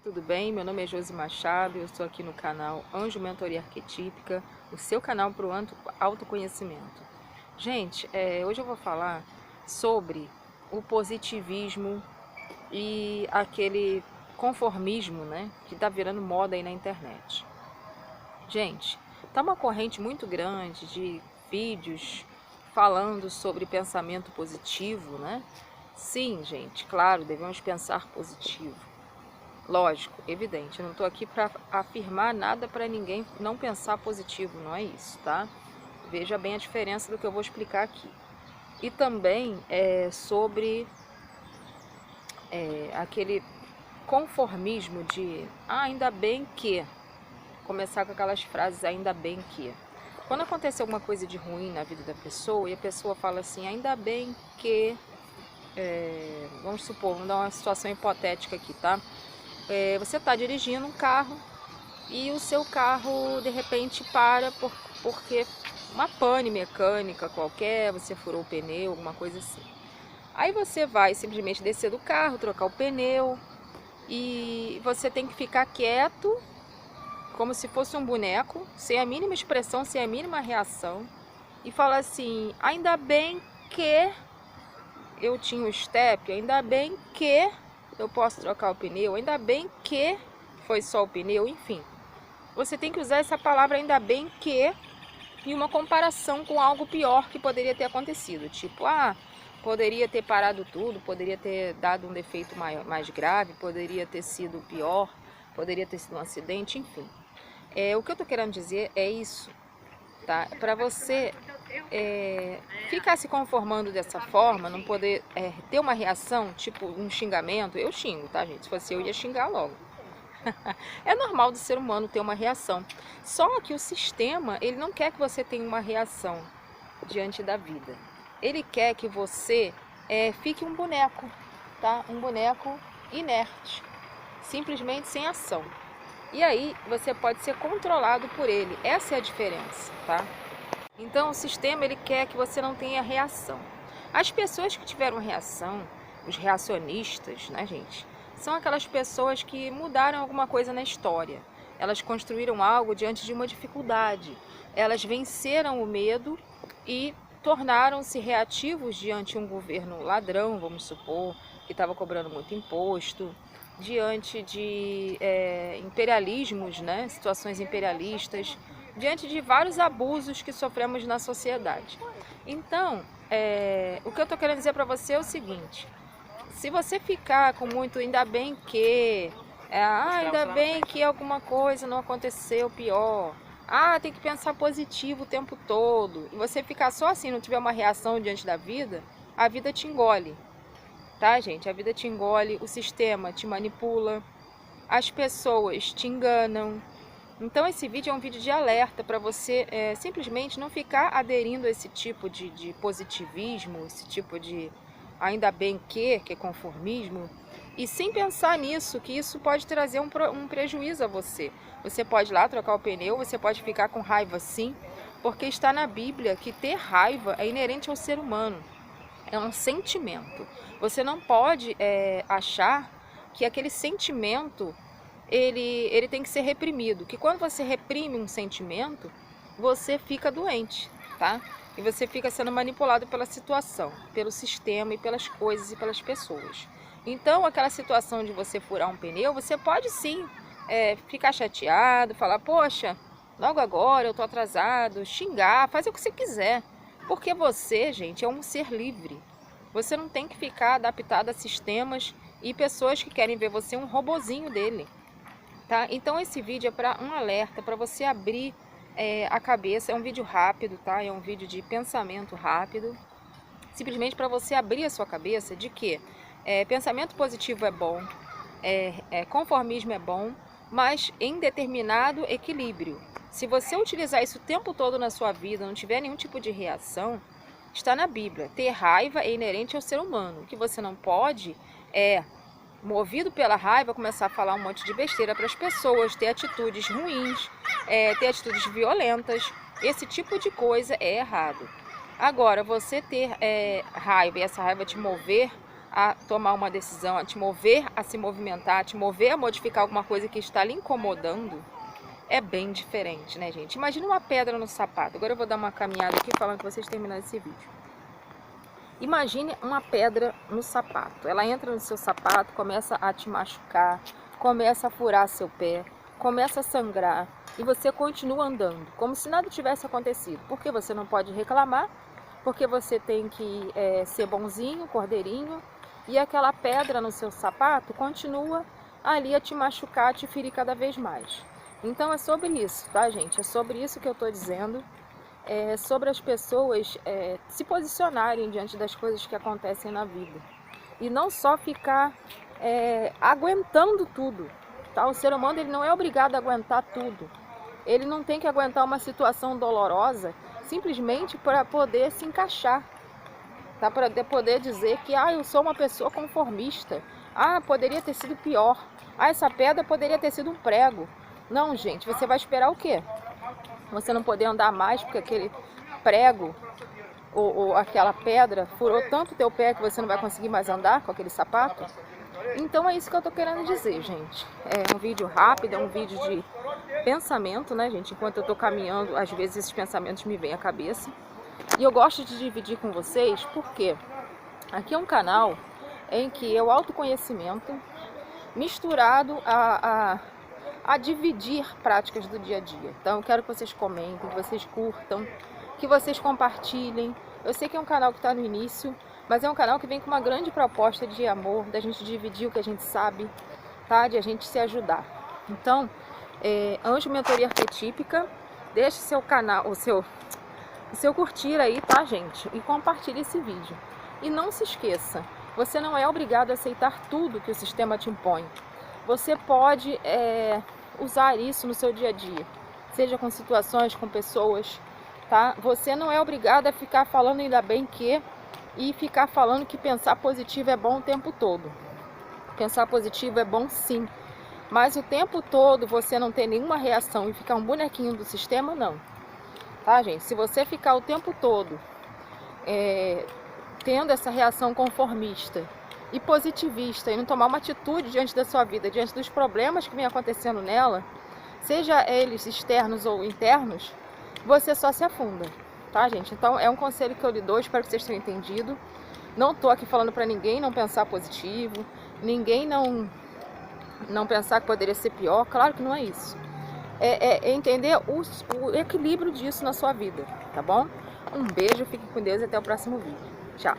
Tudo bem? Meu nome é Josi Machado, eu estou aqui no canal Anjo Mentoria Arquetípica, o seu canal para o autoconhecimento. Gente, hoje eu vou falar sobre o positivismo e aquele conformismo, né, que está virando moda aí na internet. Gente, tá uma corrente muito grande de vídeos falando sobre pensamento positivo, né? Sim, gente, claro, devemos pensar positivo. Lógico, evidente, eu não estou aqui para afirmar nada para ninguém não pensar positivo, não é isso, tá? Veja bem a diferença do que eu vou explicar aqui. E também sobre aquele conformismo de ainda bem que, começar com aquelas frases ainda bem que. Quando acontece alguma coisa de ruim na vida da pessoa e a pessoa fala assim, ainda bem que, vamos supor, vamos dar uma situação hipotética aqui, tá? Você está dirigindo um carro e o seu carro de repente para porque uma pane mecânica qualquer, você furou o pneu, alguma coisa assim. Aí você vai simplesmente descer do carro, trocar o pneu e você tem que ficar quieto, como se fosse um boneco, sem a mínima expressão, sem a mínima reação, e falar assim, ainda bem que eu tinha o step, ainda bem que eu posso trocar o pneu, ainda bem que foi só o pneu, enfim. Você tem que usar essa palavra ainda bem que em uma comparação com algo pior que poderia ter acontecido. Tipo, poderia ter parado tudo, poderia ter dado um defeito mais grave, poderia ter sido pior, poderia ter sido um acidente, enfim. O que eu tô querendo dizer é isso, tá? Para você ficar se conformando dessa forma, não poder ter uma reação, tipo um xingamento, eu xingo, tá, gente? Se fosse eu ia xingar logo. É normal do ser humano ter uma reação. Só que o sistema, ele não quer que você tenha uma reação diante da vida. Ele quer que você fique um boneco, tá? Um boneco inerte, simplesmente sem ação. E aí você pode ser controlado por ele. Essa é a diferença, tá? Então o sistema ele quer que você não tenha reação. As pessoas que tiveram reação, os reacionistas, né, gente, são aquelas pessoas que mudaram alguma coisa na história. Elas construíram algo diante de uma dificuldade. Elas venceram o medo e tornaram-se reativos diante de um governo ladrão, vamos supor, que estava cobrando muito imposto, diante de imperialismos, né, situações imperialistas, diante de vários abusos que sofremos na sociedade. Então, o que eu estou querendo dizer para você é o seguinte, se você ficar com muito ainda bem que, ainda bem que alguma coisa não aconteceu pior, tem que pensar positivo o tempo todo, e você ficar só assim, não tiver uma reação diante da vida, a vida te engole, tá, gente? A vida te engole, o sistema te manipula, as pessoas te enganam. Então esse vídeo é um vídeo de alerta para você simplesmente não ficar aderindo a esse tipo de positivismo, esse tipo de ainda bem que é conformismo, e sem pensar nisso, que isso pode trazer um prejuízo a você. Você pode ir lá trocar o pneu, você pode ficar com raiva sim, porque está na Bíblia que ter raiva é inerente ao ser humano, é um sentimento. Você não pode achar que aquele sentimento ele tem que ser reprimido, que quando você reprime um sentimento, você fica doente, tá? E você fica sendo manipulado pela situação, pelo sistema e pelas coisas e pelas pessoas. Então, aquela situação de você furar um pneu, você pode sim ficar chateado, falar, poxa, logo agora eu tô atrasado, xingar, fazer o que você quiser. Porque você, gente, é um ser livre. Você não tem que ficar adaptado a sistemas e pessoas que querem ver você um robozinho dele. Tá? Então esse vídeo é para um alerta, para você abrir a cabeça, é um vídeo rápido, tá? É um vídeo de pensamento rápido, simplesmente para você abrir a sua cabeça de que pensamento positivo é bom, conformismo é bom, mas em determinado equilíbrio. Se você utilizar isso o tempo todo na sua vida, não tiver nenhum tipo de reação, está na Bíblia, ter raiva é inerente ao ser humano, o que você não pode movido pela raiva, começar a falar um monte de besteira para as pessoas, ter atitudes ruins, ter atitudes violentas. Esse tipo de coisa é errado. Agora, você ter raiva e essa raiva te mover a tomar uma decisão, a te mover a se movimentar, a te mover a modificar alguma coisa que está lhe incomodando, é bem diferente, né, gente? Imagina uma pedra no sapato. Agora eu vou dar uma caminhada aqui falando para vocês terminarem esse vídeo. Imagine uma pedra no sapato. Ela entra no seu sapato, começa a te machucar, começa a furar seu pé, começa a sangrar e você continua andando, como se nada tivesse acontecido. Porque você não pode reclamar, porque você tem que ser bonzinho, cordeirinho, e aquela pedra no seu sapato continua ali a te machucar, a te ferir cada vez mais. Então é sobre isso, tá, gente? É sobre isso que eu tô dizendo. É sobre as pessoas se posicionarem diante das coisas que acontecem na vida. E não só ficar aguentando tudo. Tá? O ser humano ele não é obrigado a aguentar tudo. Ele não tem que aguentar uma situação dolorosa simplesmente para poder se encaixar. Tá? Para poder dizer que eu sou uma pessoa conformista. Poderia ter sido pior. Essa pedra poderia ter sido um prego. Não, gente, você vai esperar o quê? Você não poder andar mais porque aquele prego ou aquela pedra furou tanto o teu pé que você não vai conseguir mais andar com aquele sapato? Então é isso que eu tô querendo dizer, gente. É um vídeo rápido, é um vídeo de pensamento, né, gente? Enquanto eu tô caminhando, às vezes esses pensamentos me vêm à cabeça. E eu gosto de dividir com vocês porque aqui é um canal em que é o autoconhecimento misturado a dividir práticas do dia a dia. Então eu quero que vocês comentem, que vocês curtam, que vocês compartilhem. Eu sei que é um canal que está no início, mas é um canal que vem com uma grande proposta de amor, da gente dividir o que a gente sabe, tá? De a gente se ajudar. Então, Anjo Mentoria Arquetípica, deixe seu canal, o seu curtir aí, tá, gente? E compartilhe esse vídeo. E não se esqueça, você não é obrigado a aceitar tudo que o sistema te impõe. Você pode usar isso no seu dia a dia, seja com situações, com pessoas, tá? Você não é obrigado a ficar falando ainda bem que e ficar falando que pensar positivo é bom o tempo todo. Pensar positivo é bom sim, mas o tempo todo você não ter nenhuma reação e ficar um bonequinho do sistema, não. Tá, gente? Se você ficar o tempo todo tendo essa reação conformista e positivista e não tomar uma atitude diante da sua vida, diante dos problemas que vem acontecendo nela, seja eles externos ou internos, você só se afunda, tá, gente? Então é um conselho que eu lhe dou, espero que vocês tenham entendido. Não tô aqui falando para ninguém não pensar positivo, ninguém não pensar que poderia ser pior, claro que não é isso. É entender o equilíbrio disso na sua vida, tá bom? Um beijo, fique com Deus e até o próximo vídeo. Tchau!